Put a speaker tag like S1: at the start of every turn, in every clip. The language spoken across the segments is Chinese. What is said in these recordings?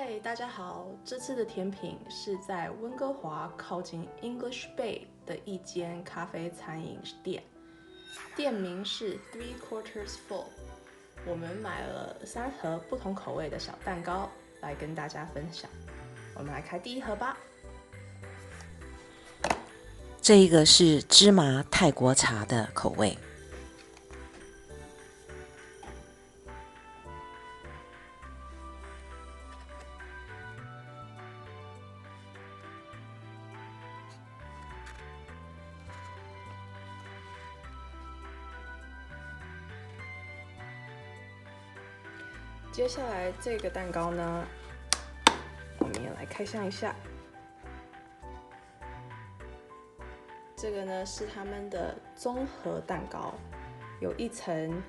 S1: 嗨，大家好！这次的甜品是在温哥华靠近 English Bay 的一间咖啡餐饮店，店名是 Three Quarters Full。我们买了3盒不同口味的小蛋糕来跟大家分享。我们来开第一盒吧。
S2: 这一个是芝麻泰国茶的口味。
S1: 接下来这个蛋糕呢，我们也来开箱一下。这个呢是他们的综合蛋糕，有一层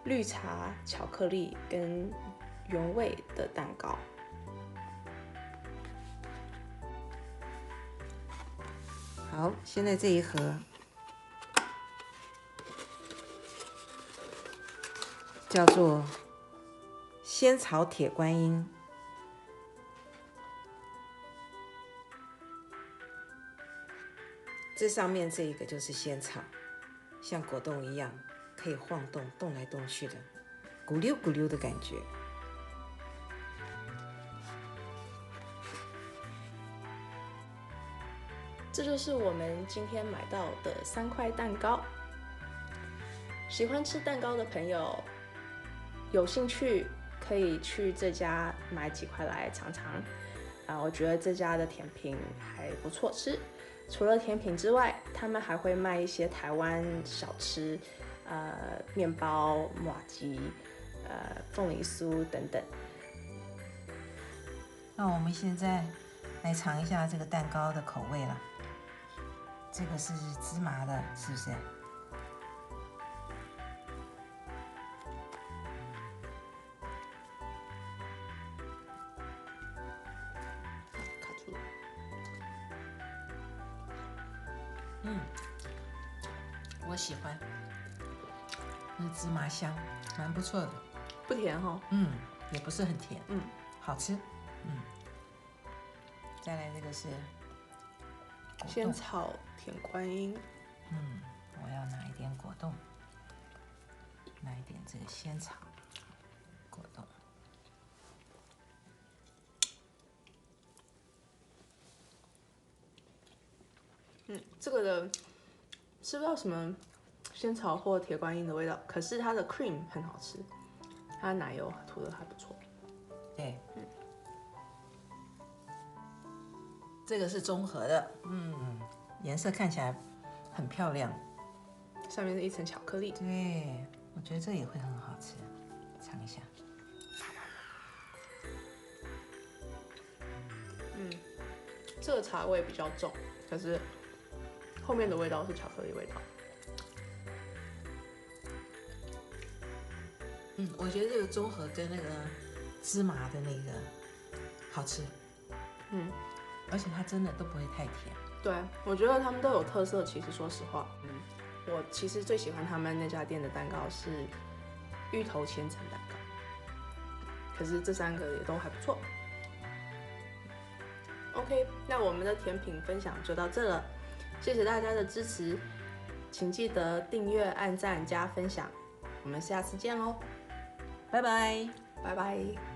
S1: 绿茶、巧克力跟原味的蛋糕。
S2: 好，现在这一盒叫做仙草铁观音。这上面这一个就是仙草，像果冻一样，可以晃动，动来动去的，咕溜咕溜的感觉。
S1: 这就是我们今天买到的3块蛋糕。喜欢吃蛋糕的朋友，有兴趣可以去这家买几块来尝尝。我觉得这家的甜品还不错吃。除了甜品之外，他们还会卖一些台湾小吃，面包、麻糬、凤梨酥等等。
S2: 那我们现在来尝一下这个蛋糕的口味了。这个是芝麻的，是不是？
S1: 卡住了。
S2: 我喜欢，那芝麻香，蛮不错的。
S1: 不甜哈。
S2: 也不是很甜。好吃。再来这个是
S1: 仙草甜观音。
S2: 我要拿一点果冻，拿一点这个仙草果冻。
S1: 这个的吃不到什么仙草或铁观音的味道，可是它的 cream 很好吃，它的奶油涂的还不错。
S2: 对，这个是综合的，颜色看起来很漂亮，
S1: 上面是一层巧克力。
S2: 对，我觉得这也会很好吃，尝一下。
S1: 这个茶味比较重，可是后面的味道是巧克力味道。
S2: 我觉得这个综合跟那个芝麻的那个好吃，而且它真的都不会太甜。
S1: 对，我觉得他们都有特色。其实说实话，我其实最喜欢他们那家店的蛋糕是芋头千层蛋糕，可是这3个也都还不错。OK， 那我们的甜品分享就到这了，谢谢大家的支持，请记得订阅、按赞、加分享，我们下次见喽，
S2: 拜拜，
S1: 拜拜。